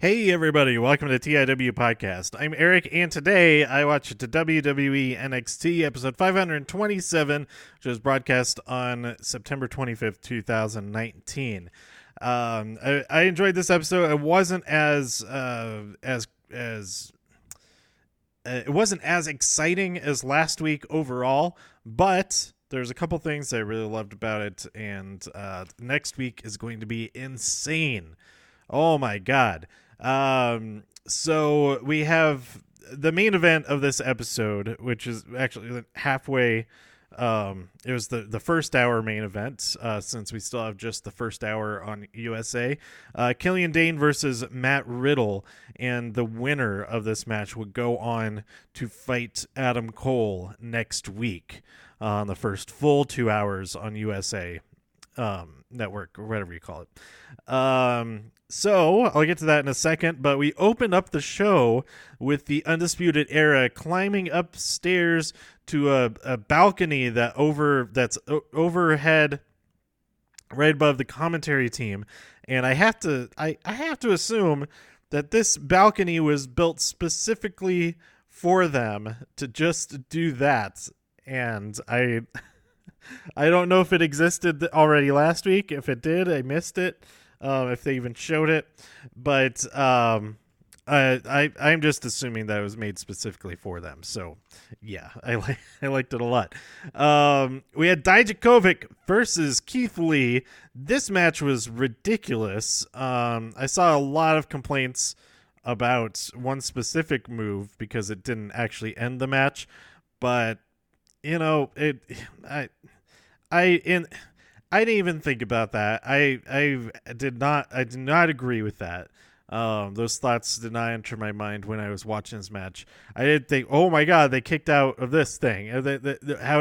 Hey everybody, welcome to TIW Podcast. I'm Eric, and today I watched the WWE NXT episode 527, which was broadcast on September 25th, 2019. I enjoyed this episode. It wasn't it wasn't as exciting as last week overall, but there's a couple things I really loved about it, and next week is going to be insane. Oh my god. So we have the main event of this episode, which is actually halfway. It was the first hour main event, since we still have just the first hour on USA. Killian Dane versus Matt Riddle, and the winner of this match would go on to fight Adam Cole next week on the first full 2 hours on USA network, or whatever you call it. So I'll get to that in a second, but we open up the show with the Undisputed Era climbing upstairs to a balcony that's overhead, right above the commentary team, and I have to assume that this balcony was built specifically for them to just do that, and I don't know if it existed already last week. If it did, I missed it. If they even showed it, but I'm just assuming that it was made specifically for them. So yeah, I liked it a lot. We had Dijakovic versus Keith Lee. This match was ridiculous. I saw a lot of complaints about one specific move because it didn't actually end the match, but you know I didn't even think about that. I did not agree with that. Those thoughts did not enter my mind when I was watching this match. I didn't think, oh my god, they kicked out of this thing. How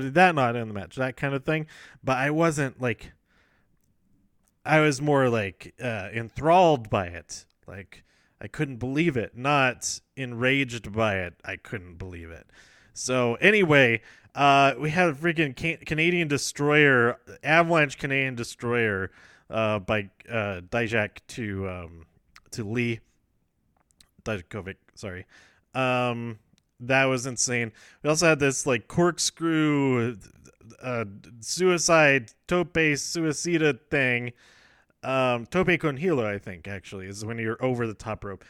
did that not end the match? That kind of thing. But I wasn't like, I was more like enthralled by it. Like I couldn't believe it. Not enraged by it. I couldn't believe it. So anyway, we had a freaking Canadian Destroyer, Avalanche Canadian Destroyer, by Dijak to Lee Dijakovic. Sorry, that was insane. We also had this like corkscrew, suicide tope suicida thing. Tope con hilo, I think actually is when you're over the top rope.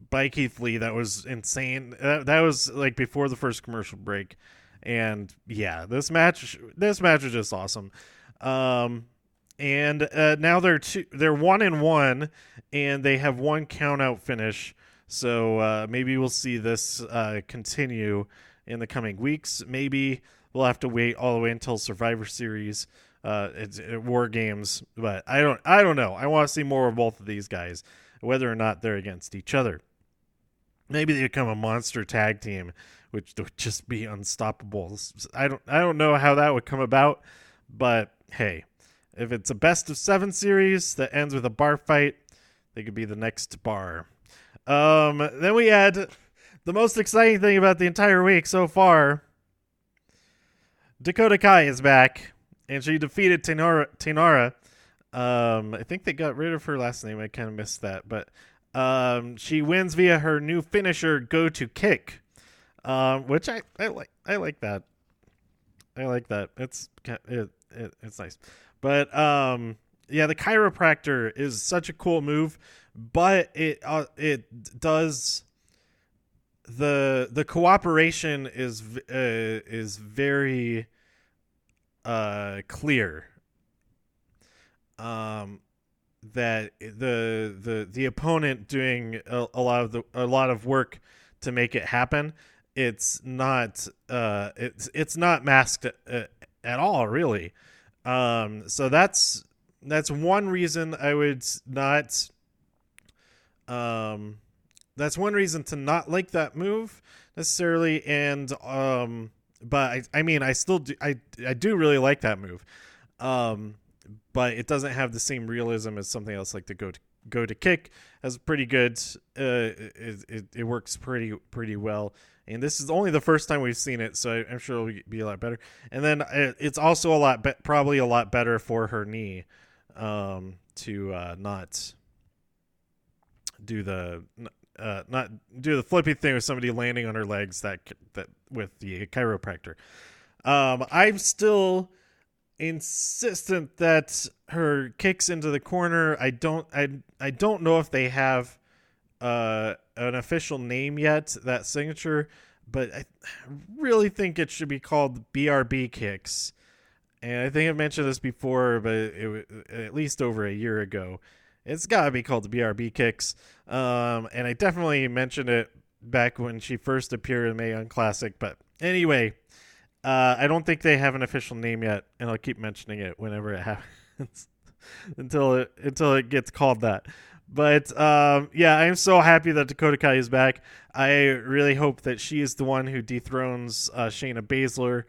By Keith Lee, that was insane. That was like before the first commercial break, and yeah, this match was just awesome. And now they're 1-1, and they have one count out finish. So maybe we'll see this continue in the coming weeks. Maybe we'll have to wait all the way until Survivor Series, it's War Games. But I don't know. I want to see more of both of these guys, whether or not they're against each other. Maybe they become a monster tag team, which would just be unstoppable. I don't know how that would come about, but hey, if it's a best of 7 series that ends with a bar fight, they could be the next bar. Then we had the most exciting thing about the entire week so far. Dakota Kai is back, and she defeated Tainara. I think they got rid of her last name. I kind of missed that, but she wins via her new finisher, go to kick, which I like. I like that. I like that. It's nice. But yeah, the chiropractor is such a cool move, but it does the cooperation is very clear. That the opponent doing a lot of work to make it happen. It's not masked at all, really. So that's one reason I would not. That's one reason to not like that move necessarily, and but I mean I still do I do really like that move. But it doesn't have the same realism as something else like the go to kick. Has pretty good. It works pretty well. And this is only the first time we've seen it, so I'm sure it'll be a lot better. And then it's also probably a lot better for her knee, to not do the not do the flippy thing with somebody landing on her legs that with the chiropractor. I'm still insistent that her kicks into the corner. I don't know if they have an official name yet, that signature, but I really think it should be called BRB kicks. And I think I've mentioned this before, but at least over a year ago. It's got to be called the BRB kicks. And I definitely mentioned it back when she first appeared in Mae Young Classic. But anyway, I don't think they have an official name yet, and I'll keep mentioning it whenever it happens until it gets called that. But yeah, I'm so happy that Dakota Kai is back. I really hope that she is the one who dethrones Shayna Baszler,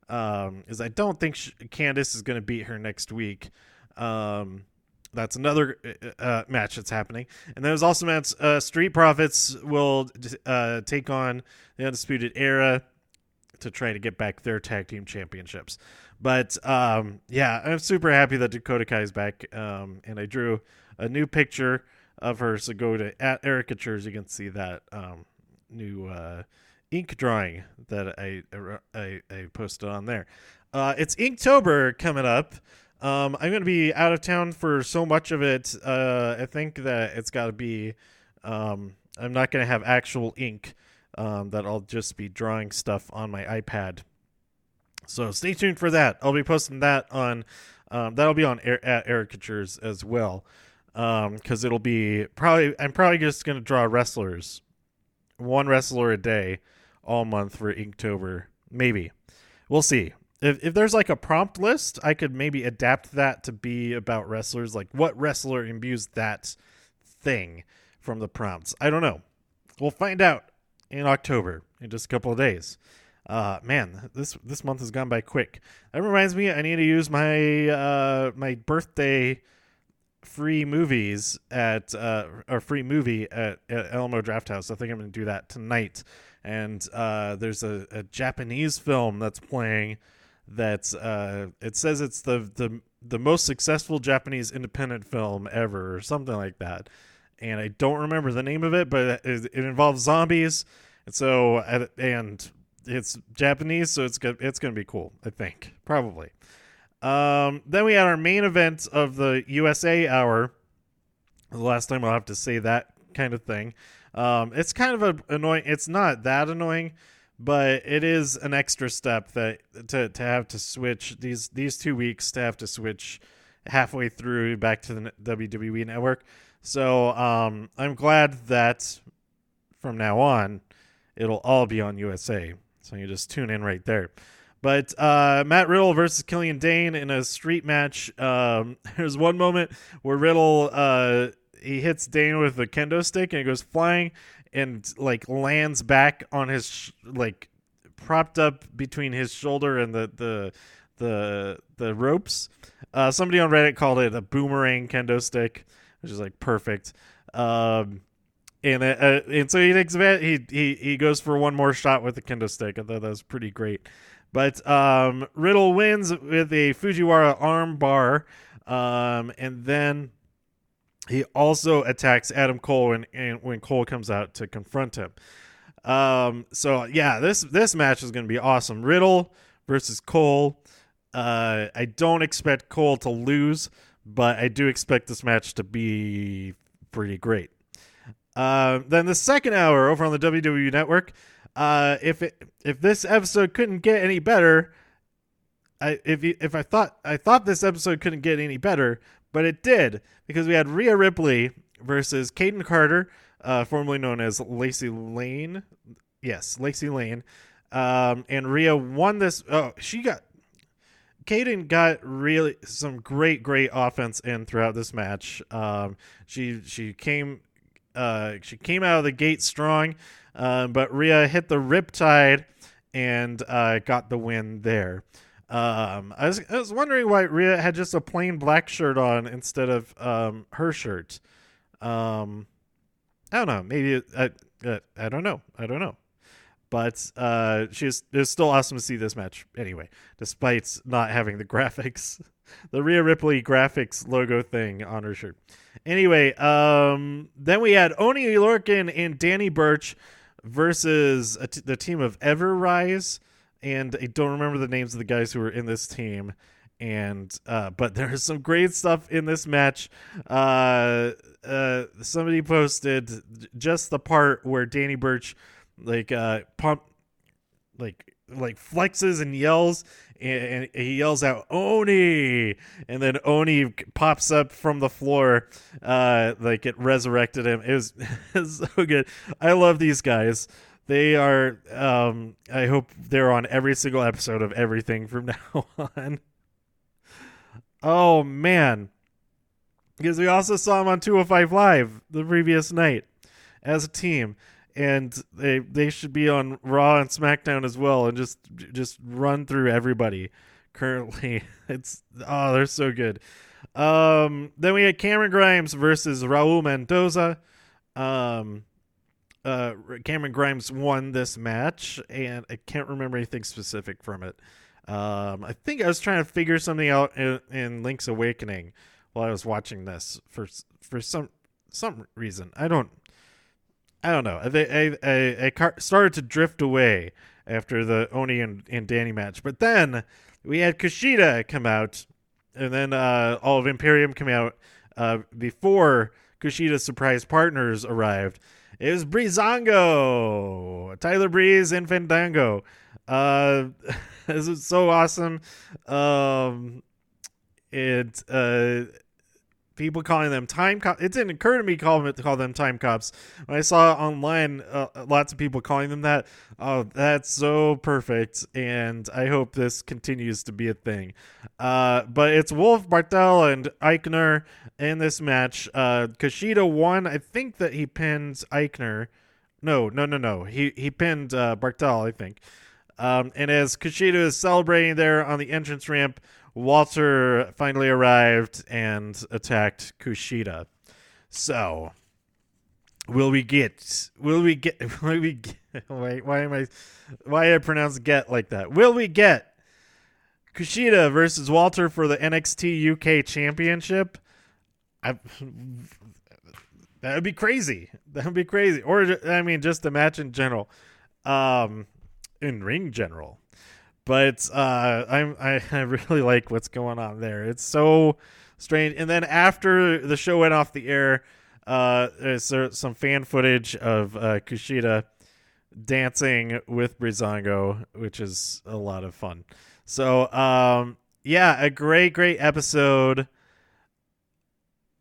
because I don't think Candice is going to beat her next week. That's another match that's happening. And there's also match Street Profits will take on the Undisputed Era to try to get back their tag team championships. But yeah, I'm super happy that Dakota Kai is back. And I drew a new picture of her, so go to @Ericatures. You can see that new ink drawing that I posted on there. It's Inktober coming up. I'm going to be out of town for so much of it. I think that it's got to be, I'm not going to have actual ink, that I'll just be drawing stuff on my iPad. So stay tuned for that. I'll be posting that on, that'll be on @Ericatures as well. Cause it'll be I'm probably just going to draw wrestlers, one wrestler a day all month for Inktober. Maybe we'll see. If there's like a prompt list, I could maybe adapt that to be about wrestlers. Like what wrestler imbues that thing from the prompts? I don't know. We'll find out in October, in just a couple of days. Man, this month has gone by quick. That reminds me, I need to use my my birthday free movies or free movie at Alamo Drafthouse. I think I'm going to do that tonight. And there's a Japanese film that's playing. That's it says it's the most successful Japanese independent film ever, or something like that. And I don't remember the name of it, but it involves zombies, and it's Japanese, so it's gonna be cool. I think probably. Then we had our main event of the USA Hour. The last time I'll have to say that kind of thing. It's kind of annoying. It's not that annoying, but it is an extra step that to have to switch these 2 weeks to have to switch halfway through back to the WWE Network. So I'm glad that from now on it'll all be on USA. So you just tune in right there. But Matt Riddle versus Killian Dane in a street match. There's one moment where Riddle he hits Dane with a kendo stick and it goes flying and like lands back on his propped up between his shoulder and the ropes. Somebody on Reddit called it a boomerang kendo stick, which is like perfect. And so he goes for one more shot with the kendo stick. I thought that was pretty great. But Riddle wins with a Fujiwara arm bar, and then he also attacks Adam Cole when Cole comes out to confront him. So yeah, this match is going to be awesome. Riddle versus Cole. I don't expect Cole to lose, but I do expect this match to be pretty great. Then the second hour over on the WWE Network. If this episode couldn't get any better, I thought this episode couldn't get any better, but it did, because we had Rhea Ripley versus Kaden Carter, formerly known as Lacey Lane. Yes, Lacey Lane. And Rhea won this. Kaden got really some great offense in throughout this match. She came out of the gate strong, but Rhea hit the riptide and got the win there. I was wondering why Rhea had just a plain black shirt on instead of her shirt. I don't know. Maybe I don't know. But it was still awesome to see this match anyway, despite not having the graphics. the Rhea Ripley graphics logo thing on her shirt. Anyway, then we had Oni Lorcan and Danny Burch versus the team of Everrise, and I don't remember the names of the guys who were in this team. And but there's some great stuff in this match. Somebody posted just the part where Danny Burch flexes and yells, and he yells out Oni, and then Oni pops up from the floor like it resurrected him. It was so good. I love these guys. They are I hope they're on every single episode of everything from now on. Oh man, because we also saw them on 205 Live the previous night as a team, and they should be on Raw and SmackDown as well, and just run through everybody currently. They're so good. Then we had Cameron Grimes versus Raul Mendoza. Cameron Grimes won this match, and I can't remember anything specific from it. I think I was trying to figure something out in Link's Awakening while I was watching this for some reason. I don't know. I started to drift away after the Oni and Danny match, but then we had Kushida come out, and then all of Imperium come out before Kushida's surprise partners arrived. It was Breezango, Tyler Breeze, and Fandango. This is so awesome. People calling them time cops. It didn't occur to me to call them time cops. When I saw online, lots of people calling them that. Oh, that's so perfect, and I hope this continues to be a thing. But it's Wolf, Bartel, and Eichner in this match. Kushida won. I think that he pinned Eichner. No. He pinned Bartel, I think. And as Kushida is celebrating there on the entrance ramp, Walter finally arrived and attacked Kushida. So, why I pronounce get like that? Will we get Kushida versus Walter for the NXT UK Championship? That would be crazy. Or, I mean, just a match in general. In ring general, but I really like what's going on there. It's so strange. And then after the show went off the air, there's some fan footage of Kushida dancing with Breezango, which is a lot of fun. So a great episode.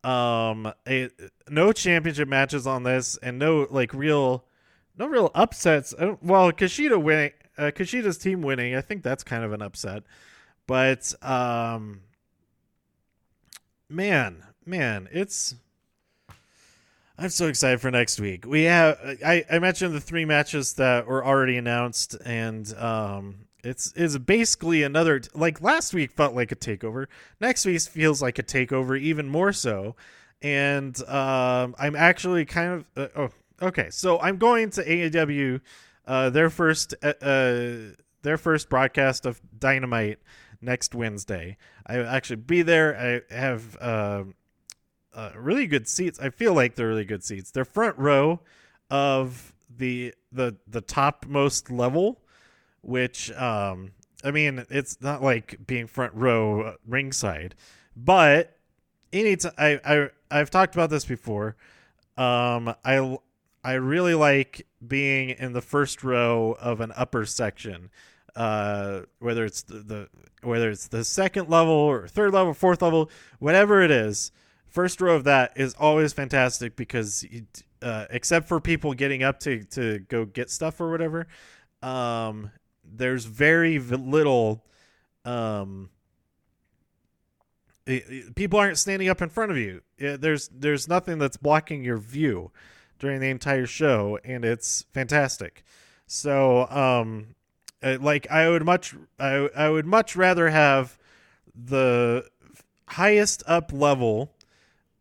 No championship matches on this, and no real upsets. Well, Kushida's team winning, I think that's kind of an upset. But man, I'm so excited for next week. We have I mentioned the 3 matches that were already announced, and it's basically another, like last week felt like a takeover. Next week feels like a takeover even more so. And I'm actually kind of okay, so I'm going to AEW, their first broadcast of Dynamite next Wednesday. I will actually be there. I have really good seats. I feel like they're really good seats. They're front row of the topmost level, which I mean, it's not like being front row ringside, but anytime I've talked about this before. I really like being in the first row of an upper section, whether it's the second level or third level, fourth level, whatever it is. First row of that is always fantastic because, except for people getting up to go get stuff or whatever, there's very little. People aren't standing up in front of you. There's nothing that's blocking your view during the entire show, and it's fantastic. So I would much rather have the highest up level,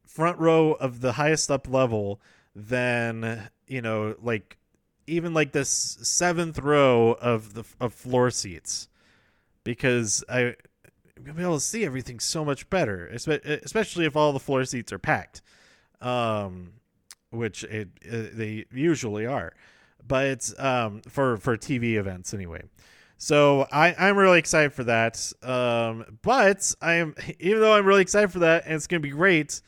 front row of the highest up level, than even like this 7th row of floor seats, because gonna be able to see everything so much better, especially if all the floor seats are packed, which they usually are, but for TV events anyway. So I'm really excited for that. But even though I'm really excited for that and it's gonna be great,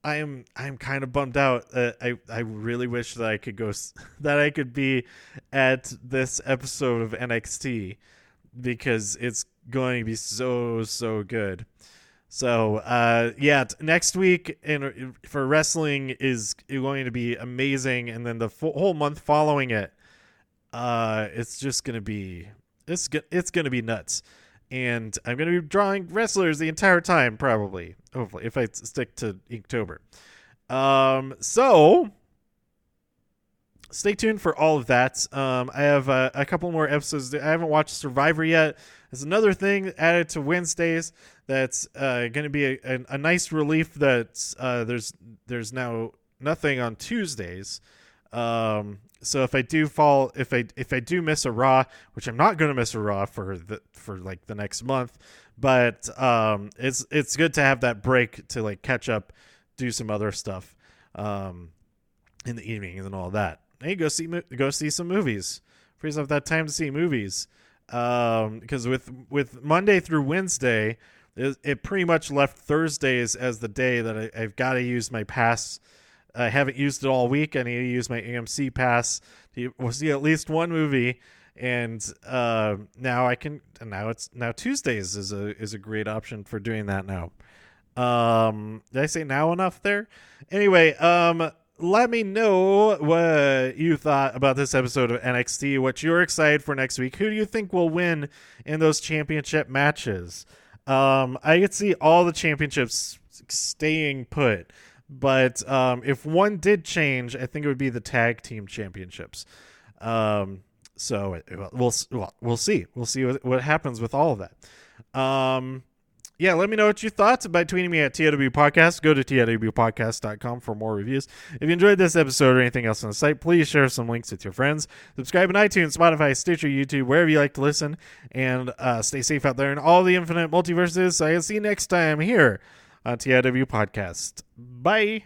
I'm kind of bummed out. I really wish that I could that I could be at this episode of NXT because it's going to be so good. So next week for wrestling is going to be amazing, and then the whole month following it, it's just gonna be it's gonna be nuts. And I'm going to be drawing wrestlers the entire time, probably, hopefully, if I stick to Inktober. So stay tuned for all of that. I have a couple more episodes. I haven't watched Survivor yet. There's another thing added to Wednesdays that's going to be a nice relief that there's now nothing on Tuesdays. So if I do miss a Raw, which I'm not going to miss a Raw for like the next month, but it's good to have that break to like catch up, do some other stuff in the evenings and all that. Hey, go see some movies. Frees up that time to see movies. Because with Monday through Wednesday, it pretty much left Thursdays as the day that I've got to use my pass. I haven't used it all week. I need to use my AMC pass to see at least one movie, and now Tuesdays is a great option for doing that now. Did I say now enough there? Anyway, let me know what you thought about this episode of NXT, what you're excited for next week. Who do you think will win in those championship matches? I could see all the championships staying put. But if one did change, I think it would be the tag team championships. So we'll see. We'll see what happens with all of that. Let me know what you thought by tweeting me at TIW Podcast. Go to TIWpodcast.com for more reviews. If you enjoyed this episode or anything else on the site, please share some links with your friends. Subscribe on iTunes, Spotify, Stitcher, YouTube, wherever you like to listen. And stay safe out there in all the infinite multiverses. So I'll see you next time here on TIW Podcast. Bye.